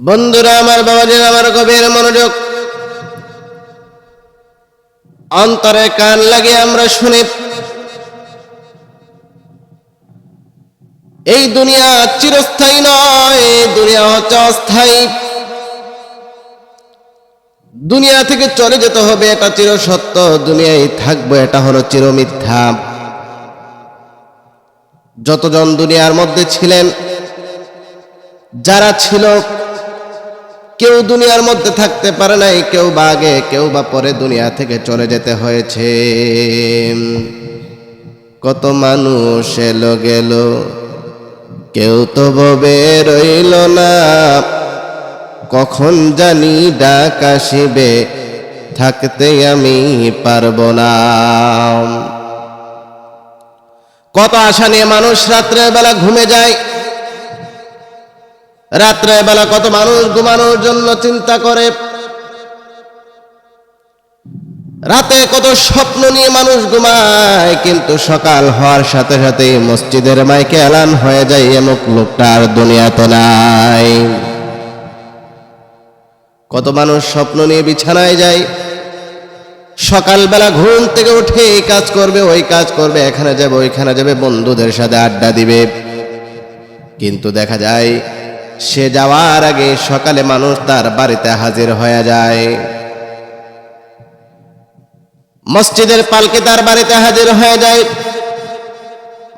বন্ধুরা আমার, বাবাজি আমার, গভীর মনোযোগ, অন্তরে কান লাগিয়ে আমরা শুনি। এই দুনিয়া চিরস্থায়ী নয়, দুনিয়া হচ্ছে অস্থায়ী। দুনিয়া থেকে চলে যেতে হবে, এটা চিরসত্য। দুনিয়ায় থাকবো, এটা হলো চিরমিথ্যা। যতজন দুনিয়ার মধ্যে ছিলেন, যারা ছিল, কেউ দুনিয়ার মধ্যে থাকতে পারে নাই। কেউ বা আগে, কেউ বা পরে দুনিয়া থেকে চলে যেতে হয়েছে। কত মানুষ এলো গেল, কেউ তো ববে রইল না। কখন জানি ডাক আসিবে, থাকতে আমি পারবো না। কত আশা নিয়ে মানুষ রাত্রের বেলা ঘুমে যায়। রাত্রে বেলা কত মানুষ ঘুমানোর জন্য চিন্তা করে। রাতে কত স্বপ্ন নিয়ে মানুষ ঘুমায়, কিন্তু সকাল হওয়ার সাথে সাথে মসজিদের মাইকে এলান হয়ে যায়, এমক লোকটা আর দুনিয়াতে নাই। কত মানুষ স্বপ্ন নিয়ে বিছানায় যায়, সকালবেলা ঘুম থেকে উঠে এই কাজ করবে, ওই কাজ করবে, এখানে যাবে, ওইখানে যাবে, বন্ধুদের সাথে আড্ডা দিবে। কিন্তু দেখা যায় সে যাওয়ার আগে সকালে মানুষ তার বাড়িতে হাজির হয়ে যায়। মসজিদের পালকি তার বাড়িতে হাজির হয়ে যায়,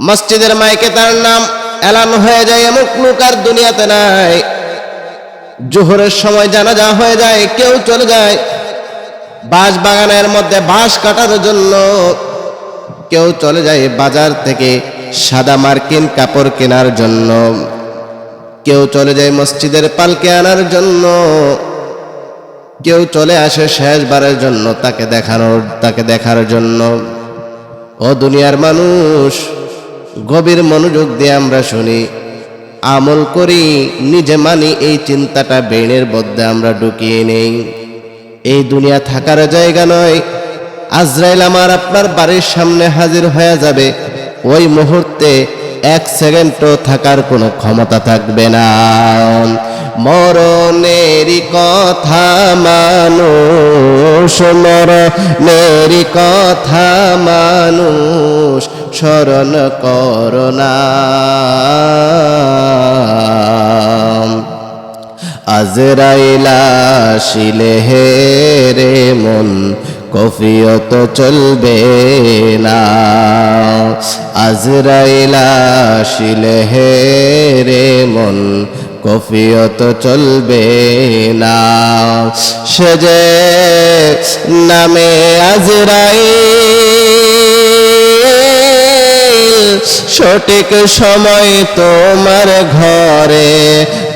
মসজিদের মাইকে তার নাম এলান হয়ে যায়। এমন লোক আর দুনিয়াতে নাই। জোহরের সময় জানাজা হয়ে যায়, কেউ চলে যায় বাঁশ বাগানের মধ্যে বাঁশ কাটার জন্য, কেউ চলে যায় বাজার থেকে সাদা মার্কিন কাপড় কেনার জন্য, কেউ চলে যায় মসজিদের পালকি আনার জন্য, কেউ চলে আসে শেষবারের জন্য তাকে দেখার জন্য। ও দুনিয়ার মানুষ, গভীর মনোযোগ দিয়ে আমরা শুনি, আমল করি, নিজে মানি, এই চিন্তাটা ব্রেনের মধ্যে আমরা ঢুকিয়ে নেই। এই দুনিয়া থাকার জায়গা নয়। আজরাইল আমার আপনার বাড়ির সামনে হাজির হয়ে যাবে, ওই মুহূর্তে এক সেকেন্ডও থাকার কোনো ক্ষমতা থাকবে না। মরণেরই কথা মানুষ, মরণেরই কথা মানুষ স্মরণ করো না। আজরাইল আসিলে হে রে মন, কফিয়ত চলবে না। আজরাইল আসিলে হে রে মন, কফিয়ত চলবে না। সে যে নামে আজরাইল, সঠিক সময় তোমার ঘরে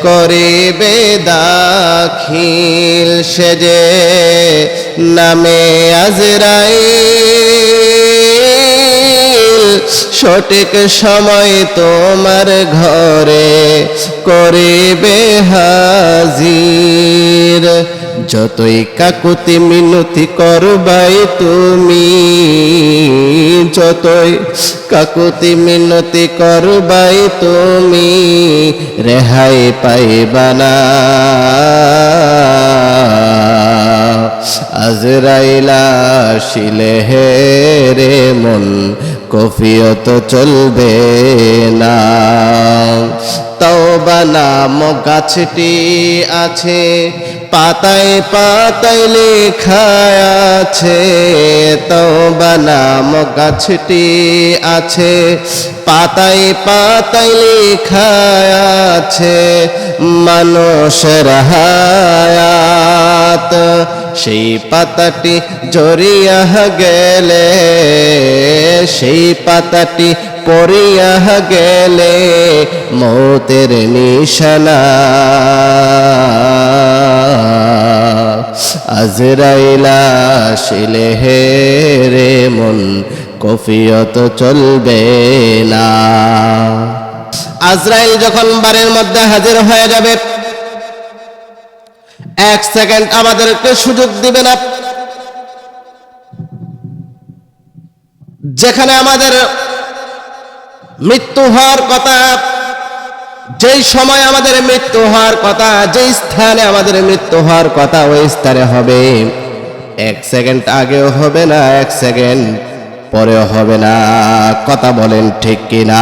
করিবে দাখিল। সে যে নামে আজরাইল, সঠিক সময় তোমার ঘরে করিবে হাজির। যতই কাকুতি মিনতি করবাই তুমি, যতই কাকুতি মিনতি করবাই তুমি, রেহাই পাইবা না। আজরাইল আসিলে হে রে মন, কফিয়ত চলবে না। তওবা নামক গাছটি আছে, পাতায় পাতায় লেখা আছে। তওবা নামক গাছটি আছে, পাতায় পাতায় লেখা আছে। মানুষের হায়াত সেই পাতাটি জড়িয়া গেলে, সেই পাতাটি পড়িয়া গেলে মৌতের নিশানা। আজরাইল আসিলে হে রে মন, কফিয়ত চলবে না। আজরাইল যখন বাড়ির মধ্যে হাজির হয়ে যাবে, এক সেকেন্ড আমাদেরকে সুযোগ দিবে না। যেখানে আমাদের মৃত্যু হওয়ার কথা, যেই সময় আমাদের মৃত্যু হওয়ার কথা, যেই স্থানে আমাদের মৃত্যু হওয়ার কথা, ওই স্থানে হবে। 1 সেকেন্ড আগেও হবে না, 1 সেকেন্ড পরেও হবে না। কথা বলেন ঠিক কিনা?